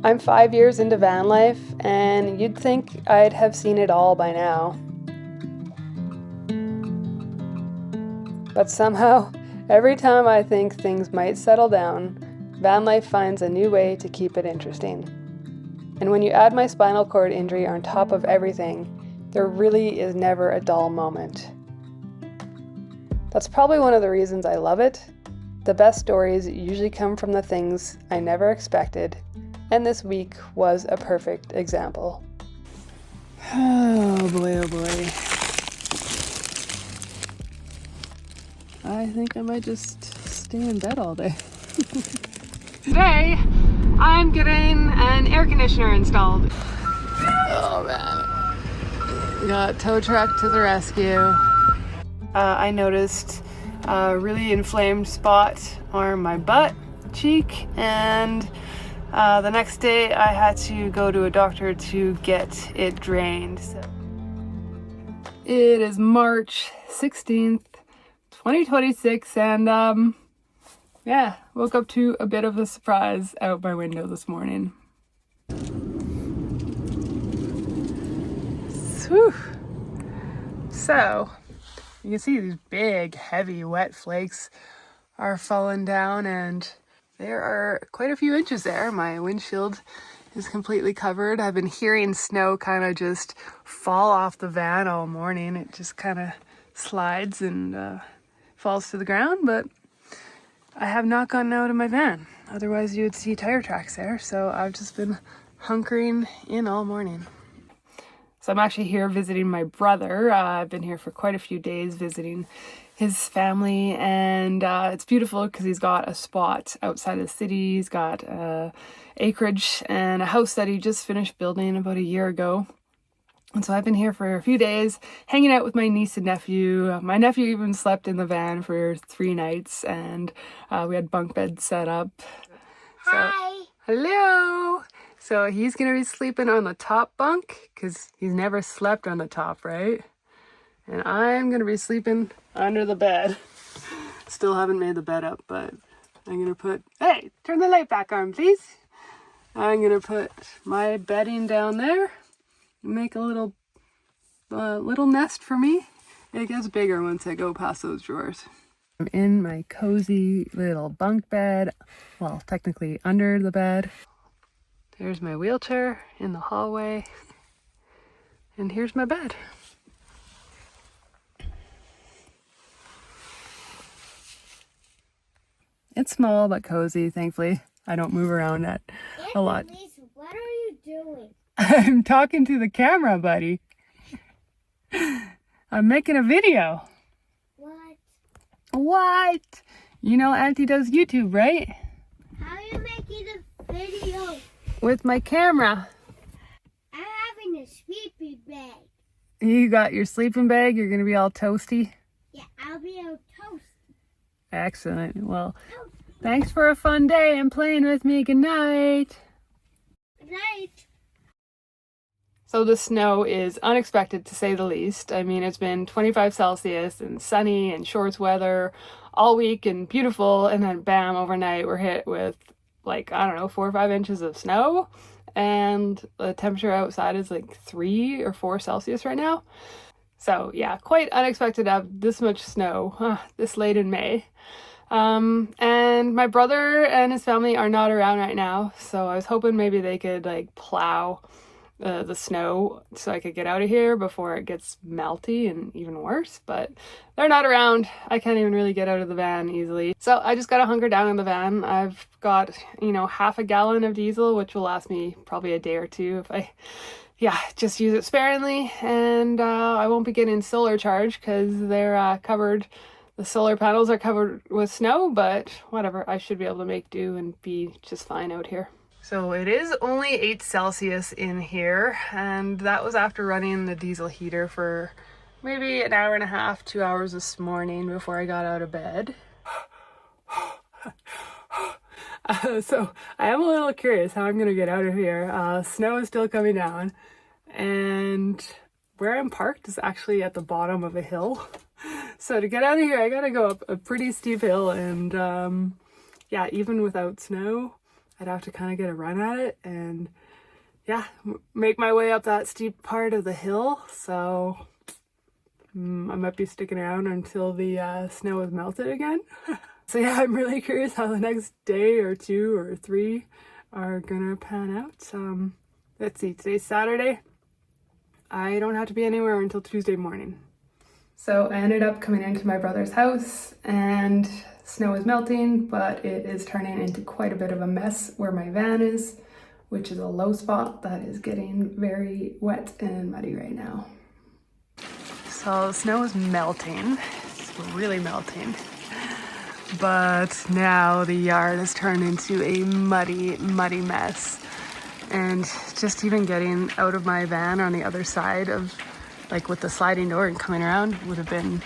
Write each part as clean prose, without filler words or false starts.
I'm 5 years into van life, and you'd think I'd have seen it all by now. But somehow, every time I think things might settle down, van life finds a new way to keep it interesting. And when you add my spinal cord injury on top of everything, there really is never a dull moment. That's probably one of the reasons I love it. The best stories usually come from the things I never expected, and this week was a perfect example. Oh boy, oh boy. I think I might just stay in bed all day. Today, I'm getting an air conditioner installed. Oh man. Got tow truck to the rescue. I noticed a really inflamed spot on my butt cheek, and the next day I had to go to a doctor to get it drained. So it is March 16th, 2026, and yeah, woke up to a bit of a surprise out my window this morning. Whew. So you can see these big, heavy, wet flakes are falling down, and there are quite a few inches there. My windshield is completely covered. I've been hearing snow kind of just fall off the van all morning. It just kind of slides and falls to the ground, but I have not gotten out of my van. Otherwise you would see tire tracks there. So I've just been hunkering in all morning. So I'm actually here visiting my brother. I've been here for quite a few days visiting his family, and it's beautiful because he's got a spot outside of the city. He's got acreage and a house that he just finished building about a year ago. And so I've been here for a few days, hanging out with my niece and nephew. My nephew even slept in the van for 3 nights, and we had bunk beds set up. Hi. Hello. So he's going to be sleeping on the top bunk because he's never slept on the top, right? And I'm going to be sleeping under the bed. Still haven't made the bed up, but I'm going to put... Hey, turn the light back on, please. I'm going to put my bedding down there. Make a little nest for me. It gets bigger once I go past those drawers. I'm in my cozy little bunk bed. Well, technically under the bed. There's my wheelchair in the hallway. And here's my bed. It's small but cozy, thankfully. I don't move around it a lot. Lisa, what are you doing? I'm talking to the camera, buddy. I'm making a video. What? What? You know Auntie does YouTube, right? How are you making a video? With my camera. I'm having a sleeping bag. You got your sleeping bag? You're going to be all toasty? Yeah, I'll be on toast. Excellent. Well, thanks for a fun day and playing with me. Good night. Good night. So the snow is unexpected, to say the least. I mean, it's been 25 Celsius and sunny and shorts weather all week and beautiful, and then bam, overnight we're hit with, like, I don't know, 4 or 5 inches of snow, and the temperature outside is like 3 or 4 Celsius right now. So yeah, quite unexpected to have this much snow this late in May. And my brother and his family are not around right now, so I was hoping maybe they could like plow the snow so I could get out of here before it gets melty and even worse, but they're not around. I can't even really get out of the van easily. So I just gotta hunker down in the van. I've got, half a gallon of diesel, which will last me probably a day or two if I, just use it sparingly. And I won't be getting solar charge because they're covered. The solar panels are covered with snow, but whatever. I should be able to make do and be just fine out here. So it is only 8 Celsius in here, and that was after running the diesel heater for maybe an hour and a half, 2 hours this morning before I got out of bed. So I am a little curious how I'm going to get out of here. Snow is still coming down, and where I'm parked is actually at the bottom of a hill. So to get out of here, I got to go up a pretty steep hill, and even without snow, I'd have to kind of get a run at it and yeah, make my way up that steep part of the hill. So I might be sticking around until the snow is melted again. So yeah, I'm really curious how the next day or 2 or 3 are gonna pan out. Let's see, today's Saturday. I don't have to be anywhere until Tuesday morning. So I ended up coming into my brother's house and snow is melting, but it is turning into quite a bit of a mess where my van is, which is a low spot that is getting very wet and muddy right now. So the snow is melting, it's really melting. But now the yard has turned into a muddy, muddy mess. And just even getting out of my van on the other side of, like with the sliding door and coming around would have been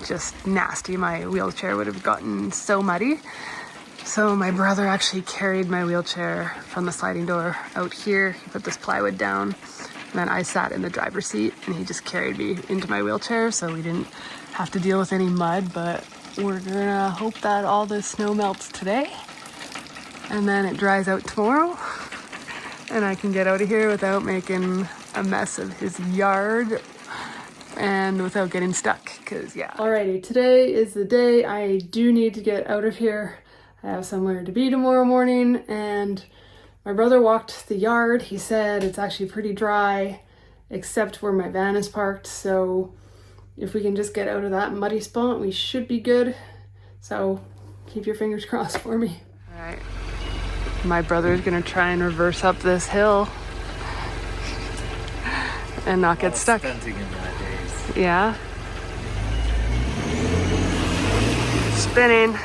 just nasty. My wheelchair would have gotten so muddy. So my brother actually carried my wheelchair from the sliding door out here. He put this plywood down and then I sat in the driver's seat and he just carried me into my wheelchair so we didn't have to deal with any mud. But we're gonna hope that all the snow melts today and then it dries out tomorrow and I can get out of here without making a mess of his yard and without getting stuck, because yeah. Alrighty, today is the day I do need to get out of here. I have somewhere to be tomorrow morning and my brother walked the yard. He said it's actually pretty dry except where my van is parked, so if we can just get out of that muddy spot, we should be good. So keep your fingers crossed for me. All right. My brother's gonna try and reverse up this hill and not get stuck. Yeah. Spinning.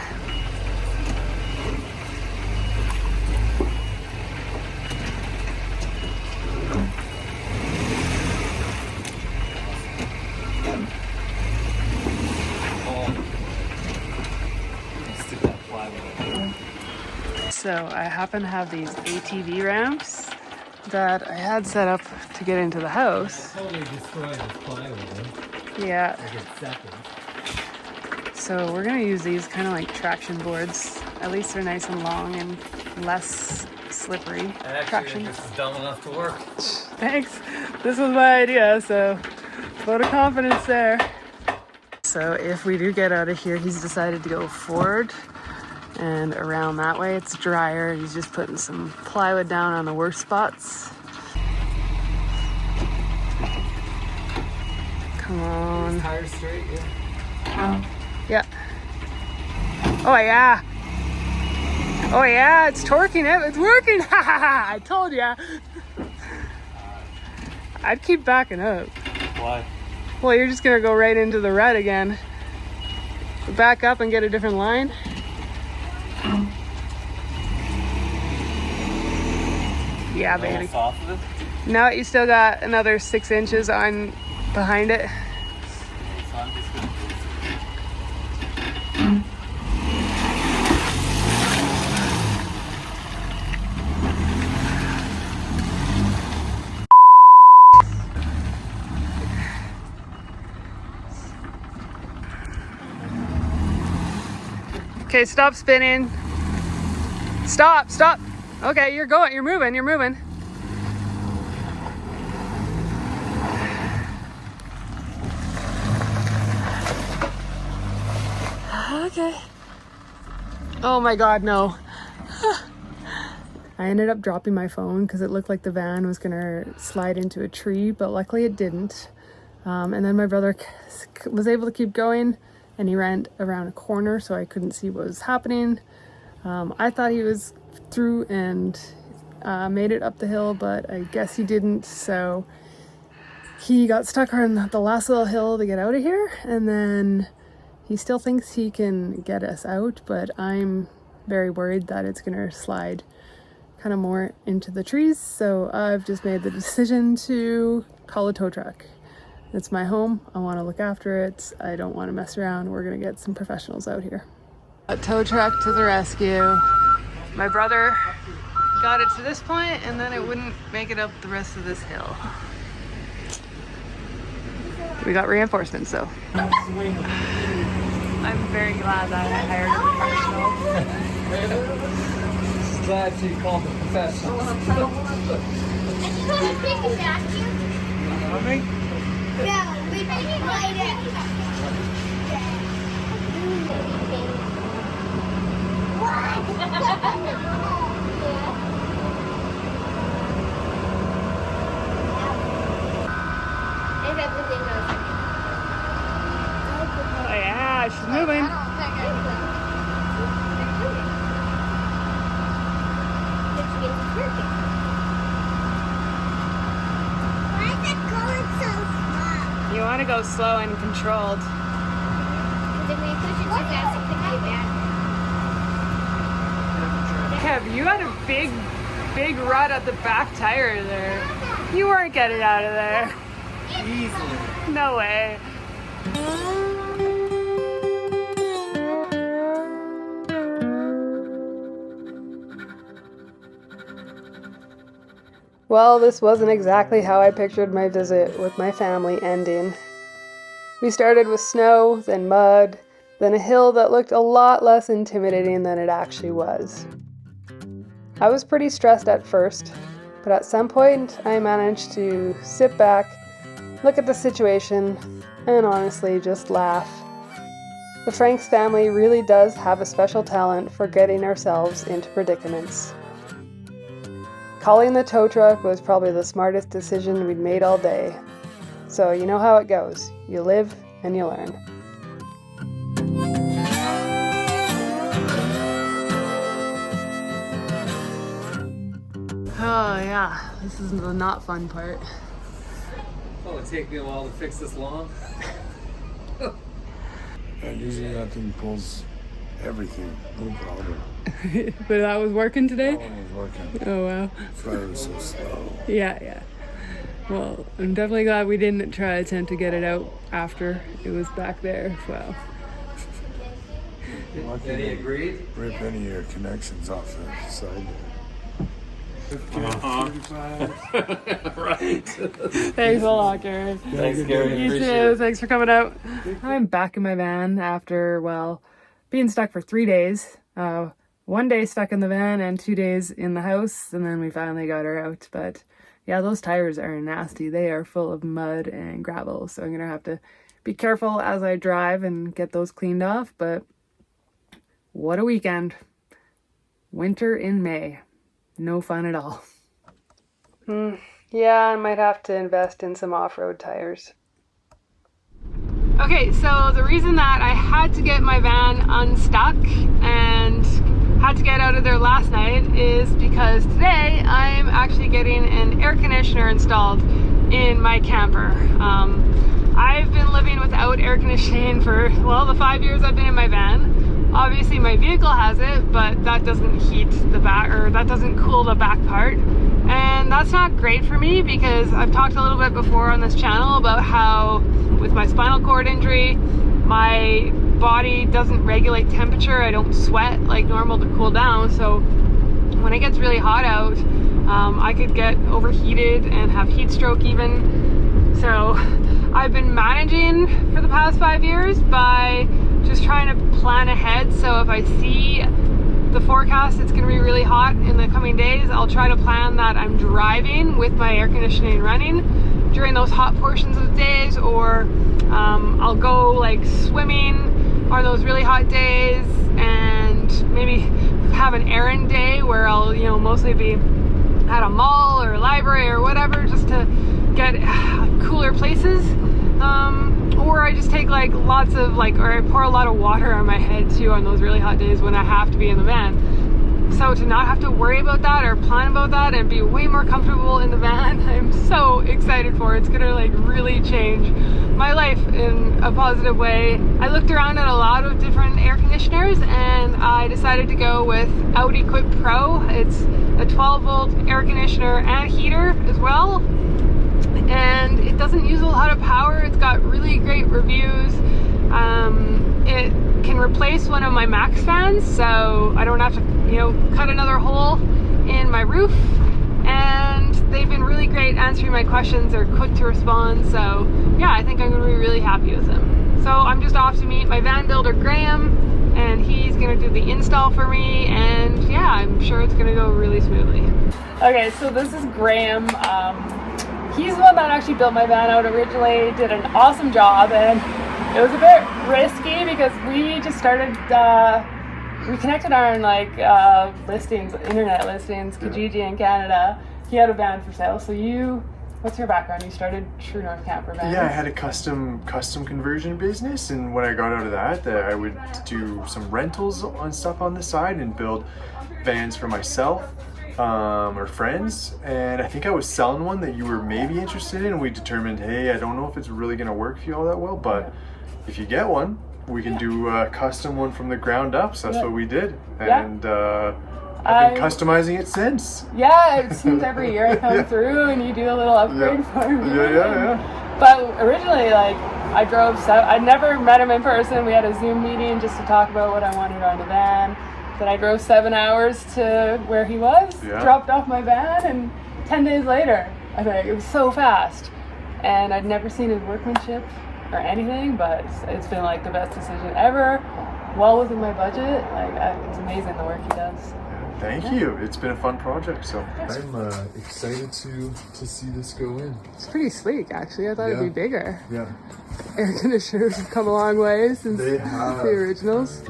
So I happen to have these ATV ramps that I had set up to get into the house. Totally destroy this plywood. Yeah. Like in seconds. So we're gonna use these kind of like traction boards. At least they're nice and long and less slippery. I actually think this is dumb enough to work. Thanks. This was my idea, so vote of confidence there. So if we do get out of here, he's decided to go forward and around that way. It's drier. He's just putting some plywood down on the worst spots. Come on. Tires straight, yeah. Yeah. Oh yeah. Oh yeah, it's torquing it. It's working. Ha ha ha. I told ya. I'd keep backing up. Why? Well, you're just gonna go right into the red again. Back up and get a different line. Yeah, baby. Almost off of it? No, you still got another 6 inches on behind it. So I'm just gonna Okay, stop spinning. Stop, stop. Okay, you're going, you're moving, you're moving. Okay. Oh my God, no. I ended up dropping my phone because it looked like the van was gonna slide into a tree, but luckily it didn't. And then my brother was able to keep going and he ran around a corner so I couldn't see what was happening. I thought he was through and made it up the hill, but I guess he didn't. So he got stuck on the last little hill to get out of here, and then he still thinks he can get us out, but I'm very worried that it's gonna slide kind of more into the trees. So I've just made the decision to call a tow truck. It's my home. I want to look after it. I don't want to mess around. We're gonna get some professionals out here. A tow truck to the rescue. My brother got it to this point and then it wouldn't make it up the rest of this hill. We got reinforcements, so. I'm very glad that I hired a professional. glad she called the professionals. I just want to take a vacuum. Coming? No, we didn't light it. If everything goes Oh yeah, she's moving. Why is it going so slow? You want to go slow and controlled. Because if we push it too fast, it could be bad. Kev, you had a big rut at the back tire there. You weren't getting out of there. Easily. No way. Well, this wasn't exactly how I pictured my visit with my family ending. We started with snow, then mud, then a hill that looked a lot less intimidating than it actually was. I was pretty stressed at first, but at some point I managed to sit back, look at the situation, and honestly just laugh. The Franks family really does have a special talent for getting ourselves into predicaments. Calling the tow truck was probably the smartest decision we'd made all day. So you know how it goes. You live and you learn. Oh yeah, this is the not fun part. Well, it'll take me a while to fix this lawn. And usually that thing pulls everything, no problem. But that was working today? That one was working. Oh wow. Fire was so slow. Yeah. Well, I'm definitely glad we didn't try to attempt to get it out after it was back there. Wow. Any agreed? Rip any of your connections off the side. Right. Thanks a lot, Gary. Thanks, Gary. You Appreciate too. it. Thanks for coming out. I'm back in my van after, well, being stuck for 3 days. 1 day stuck in the van and 2 days in the house, and then we finally got her out. But yeah, those tires are nasty. They are full of mud and gravel, so I'm gonna have to be careful as I drive and get those cleaned off. But what a weekend. Winter in May. No fun at all. Yeah, I might have to invest in some off-road tires. Okay, so the reason that I had to get my van unstuck and had to get out of there last night is because today I'm actually getting an air conditioner installed in my camper. I've been living without air conditioning for, well, the 5 years I've been in my van. Obviously my vehicle has it, but that doesn't heat the back, or that doesn't cool the back part. And that's not great for me because I've talked a little bit before on this channel about how with my spinal cord injury, my body doesn't regulate temperature. I don't sweat like normal to cool down. So when it gets really hot out, I could get overheated and have heat stroke even. So I've been managing for the past 5 years by just trying to plan ahead. So if I see the forecast, it's going to be really hot in the coming days, I'll try to plan that I'm driving with my air conditioning running during those hot portions of the days, or I'll go like swimming on those really hot days and maybe have an errand day where I'll, mostly be at a mall or a library or whatever, just to get cooler places. Or I just take like lots of or I pour a lot of water on my head too on those really hot days when I have to be in the van. So to not have to worry about that or plan about that and be way more comfortable in the van, I'm so excited for. It's gonna really change my life in a positive way. I looked around at a lot of different air conditioners and I decided to go with Audi Quick Pro. It's a 12-volt air conditioner and heater as well. And it doesn't use a lot of power. It's got really great reviews. It can replace one of my Max fans, so I don't have to, cut another hole in my roof. And they've been really great answering my questions. They're quick to respond. So yeah, I think I'm gonna be really happy with them. So I'm just off to meet my van builder, Graham, and he's gonna do the install for me, and yeah, I'm sure it's gonna go really smoothly. Okay, so this is Graham. He's the one that actually built my van out originally, did an awesome job, and it was a bit risky because we just started, we connected on like listings, internet listings, Kijiji in Canada. He had a van for sale, so what's your background? You started True North Camper Vans? Yeah, I had a custom conversion business, and when I got out of that, I would do some rentals on stuff on the side and build vans for myself or friends. And I think I was selling one that you were maybe interested in, and we determined, hey, I don't know if it's really going to work for you all that well, but if you get one, we can do a custom one from the ground up. So that's what we did, and I've been customizing it since. Yeah, it seems every year I come through and you do a little upgrade for me. Yeah. But originally, like, I drove I'd never met him in person. We had a Zoom meeting just to talk about what I wanted on the van. Then I drove 7 hours to where he was, dropped off my van, and 10 days later, I think it was so fast. And I'd never seen his workmanship or anything, but it's been like the best decision ever. Well within my budget. Like, it's amazing the work he does. Thank you. It's been a fun project, so I'm excited to see this go in. It's pretty sleek, actually. I thought it'd be bigger. Yeah. Air conditioners have come a long way since They have. the originals.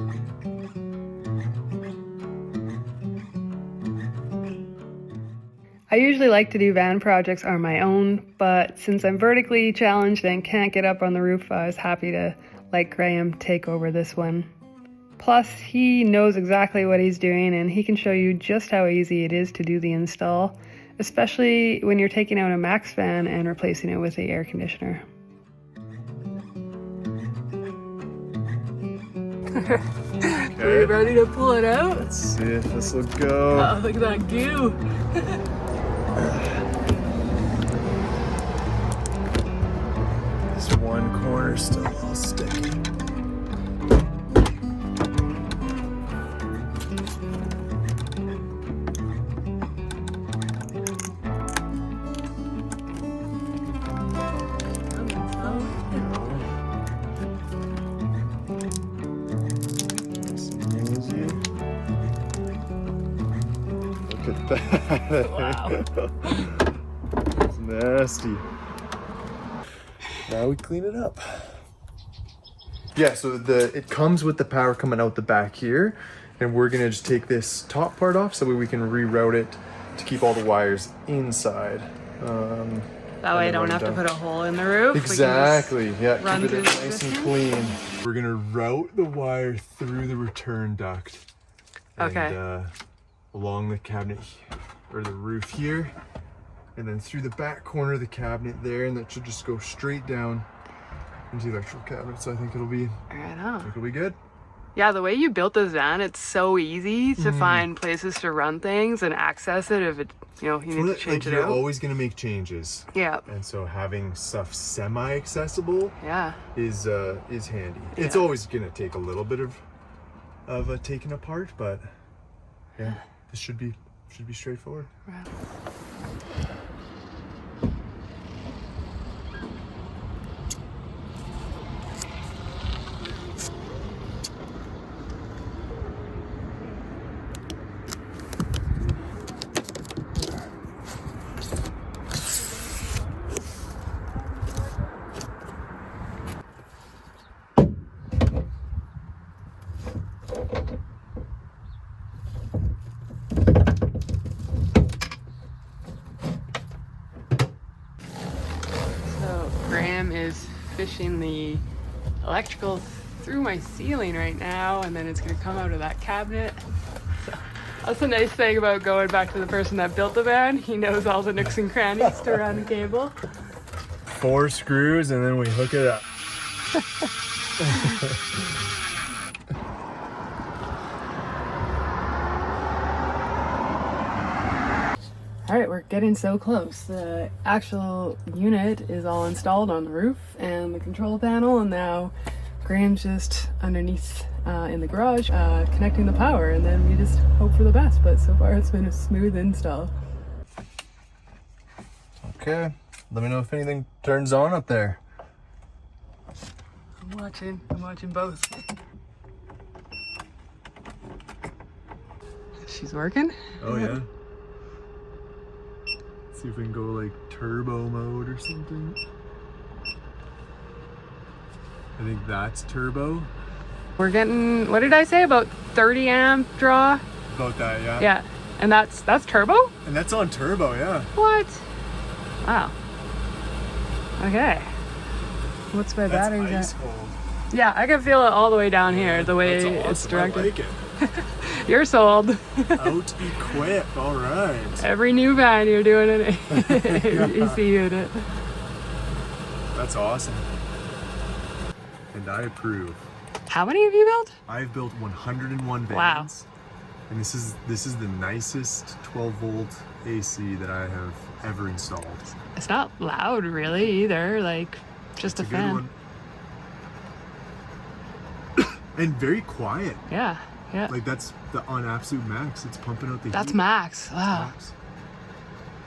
I usually like to do van projects on my own, but since I'm vertically challenged and can't get up on the roof, I was happy to let Graham take over this one. Plus, he knows exactly what he's doing, and he can show you just how easy it is to do the install, especially when you're taking out a Max fan and replacing it with the air conditioner. Are you ready to pull it out? Let's see if this will go. Oh, look at that goo. This one corner is still a little sticky. Look at that. Wow. It's nasty. Now we clean it up. Yeah, so it comes with the power coming out the back here, and we're gonna just take this top part off so we can reroute it to keep all the wires inside. That way I don't have to put a hole in the roof. Exactly, yeah, keep it through nice and clean. We're gonna route the wire through the return duct. And, along the cabinet or the roof here, and then through the back corner of the cabinet there, and that should just go straight down into the electrical cabinet. So I think it'll be good. Yeah, the way you built this van, it's so easy to find places to run things and access it if it, you need to change it You're out. always gonna make changes. Yeah. And so having stuff semi-accessible Yeah. is handy. It's always gonna take a little bit of taking apart, but yeah, this should be straightforward. Right. Graham is fishing the electrical through my ceiling right now, and then it's going to come out of that cabinet. So that's a nice thing about going back to the person that built the van. He knows all the nooks and crannies to run the cable. 4 screws and then we hook it up. All right, we're getting so close. The actual unit is all installed on the roof and the control panel, and now Graham's just underneath in the garage connecting the power, and then we just hope for the best, but so far it's been a smooth install. Okay, let me know if anything turns on up there. I'm watching both. She's working? Oh yeah. See if we can go like turbo mode or something. I think that's turbo. We're getting, what did I say, about 30 amp draw? About that, yeah. Yeah, and that's turbo? And that's on turbo, yeah. What? Wow. Okay. What's my That's battery ice at? cold. Yeah, I can feel it all the way down here, the way That's awesome. it's directed. I like it. You're sold. Out equip, all right. Every new van you're doing an AC unit. That's awesome. And I approve. How many have you built? I've built 101 vans. Wow. And this is the nicest 12 volt AC that I have ever installed. It's not loud really either, like just It's a good fan. one. And very quiet. Yeah, yeah. Like that's on absolute max. It's pumping out the That's heat. max. Wow. Max.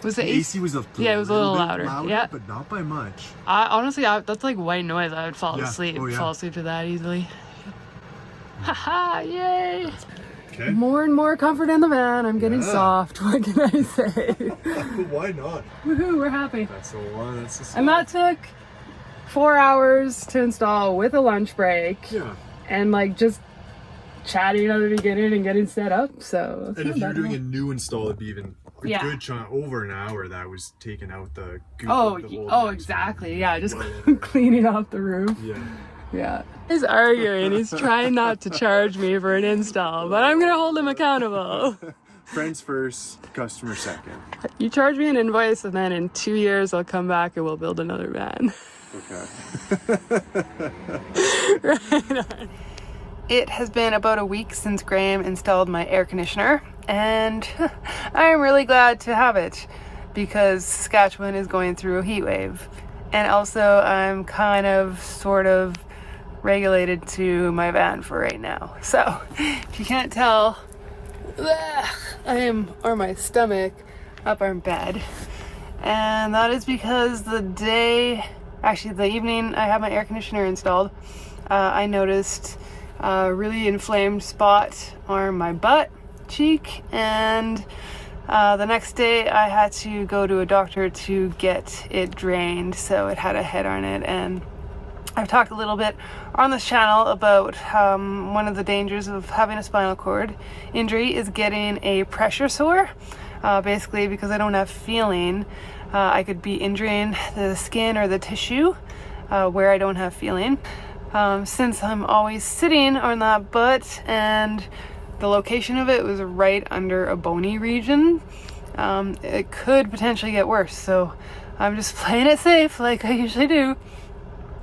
Was the The AC was a Yeah, it was a little bit louder. Yeah. but not by much. honestly, that's like white noise. I would fall Yeah. asleep. Oh, yeah. Fall asleep to that easily. Haha! Yay! Okay. More and more comfort in the van. I'm getting Yeah. soft. What can I say? Why not? Woohoo! We're happy. That's the one. That's the And that took 4 hours to install with a lunch break. Yeah. And like just chatting at the beginning and getting set up. So it's And not if you're bad doing at a new install, it'd be even a Yeah. good chunk over an hour. That was taking out the goop. all. of the whole Oh, mess. exactly. Yeah, just Well, cleaning off the roof. yeah. Yeah. He's arguing. He's trying not to charge me for an install, but I'm gonna hold him accountable. Friends first, customer second. You charge me an invoice, and then in 2 years I'll come back and we'll build another van. Okay. Right on. It has been about a week since Graham installed my air conditioner, and I'm really glad to have it because Saskatchewan is going through a heat wave. And also I'm kind of sort of regulated to my van for right now. So if you can't tell, I am on my stomach up on bed. And that is because the evening I had my air conditioner installed, I noticed a really inflamed spot on my butt cheek, and the next day I had to go to a doctor to get it drained, so it had a head on it. And I've talked a little bit on this channel about one of the dangers of having a spinal cord injury is getting a pressure sore. Basically because I don't have feeling, I could be injuring the skin or the tissue where I don't have feeling. Since I'm always sitting on that butt and the location of it was right under a bony region, it could potentially get worse. So I'm just playing it safe like I usually do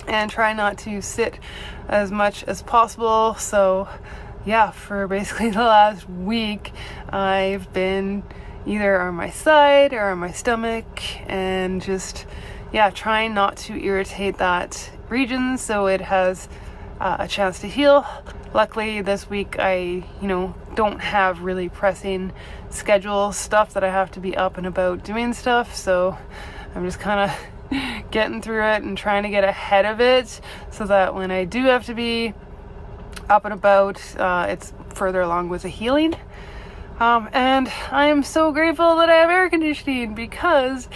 and try not to sit as much as possible. So yeah, for basically the last week I've been either on my side or on my stomach and just trying not to irritate that region so it has a chance to heal. Luckily this week I don't have really pressing schedule stuff that I have to be up and about doing stuff, so I'm just kind of getting through it and trying to get ahead of it so that when I do have to be up and about, it's further along with the healing. And I am so grateful that I have air conditioning because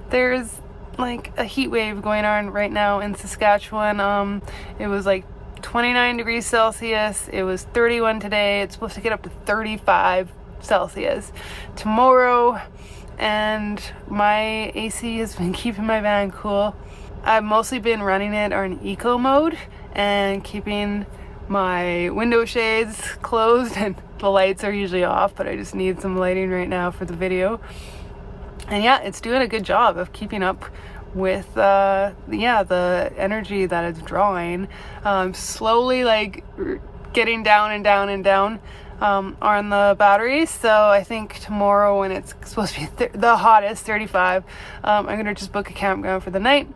there's like a heat wave going on right now in Saskatchewan. It was like 29 degrees Celsius. It was 31 today. It's supposed to get up to 35 Celsius tomorrow. And my AC has been keeping my van cool. I've mostly been running it on eco mode and keeping my window shades closed, and the lights are usually off, but I just need some lighting right now for the video. And yeah, it's doing a good job of keeping up with the energy that it's drawing. Slowly like getting down and down and down on the battery. So I think tomorrow, when it's supposed to be the hottest, 35, I'm gonna just book a campground for the night,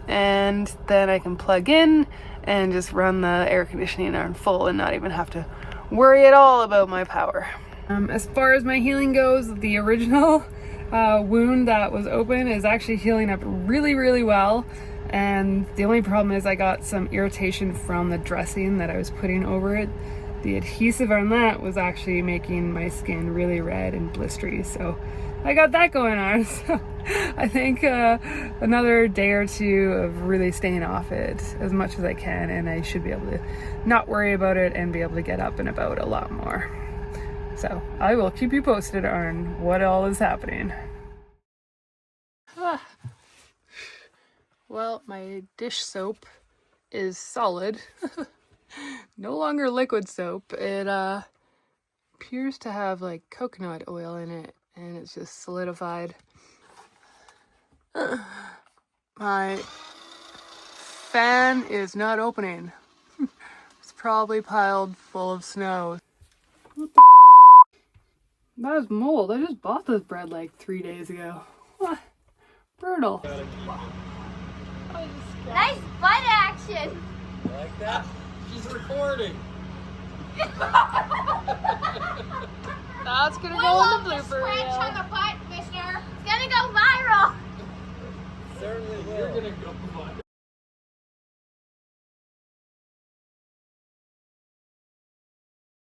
and then I can plug in and just run the air conditioning on full and not even have to worry at all about my power. As far as my healing goes, the original wound that was open is actually healing up really, really well. And the only problem is I got some irritation from the dressing that I was putting over it the adhesive on that was actually making my skin really red and blistery. So I got that going on. So I think another day or two of really staying off it as much as I can, and I should be able to not worry about it and be able to get up and about a lot more. So I will keep you posted on what all is happening. Well, my dish soap is solid. No longer liquid soap. It appears to have like coconut oil in it, and it's just solidified. My fan is not opening. It's probably piled full of snow. What the That was mold. I just bought this bread like 3 days ago. What? Brutal. Nice butt action. Like that? She's recording. That's gonna We go love in the the blooper scratch on reel. the butt, mister. It's gonna go viral. Certainly will. You're gonna go viral.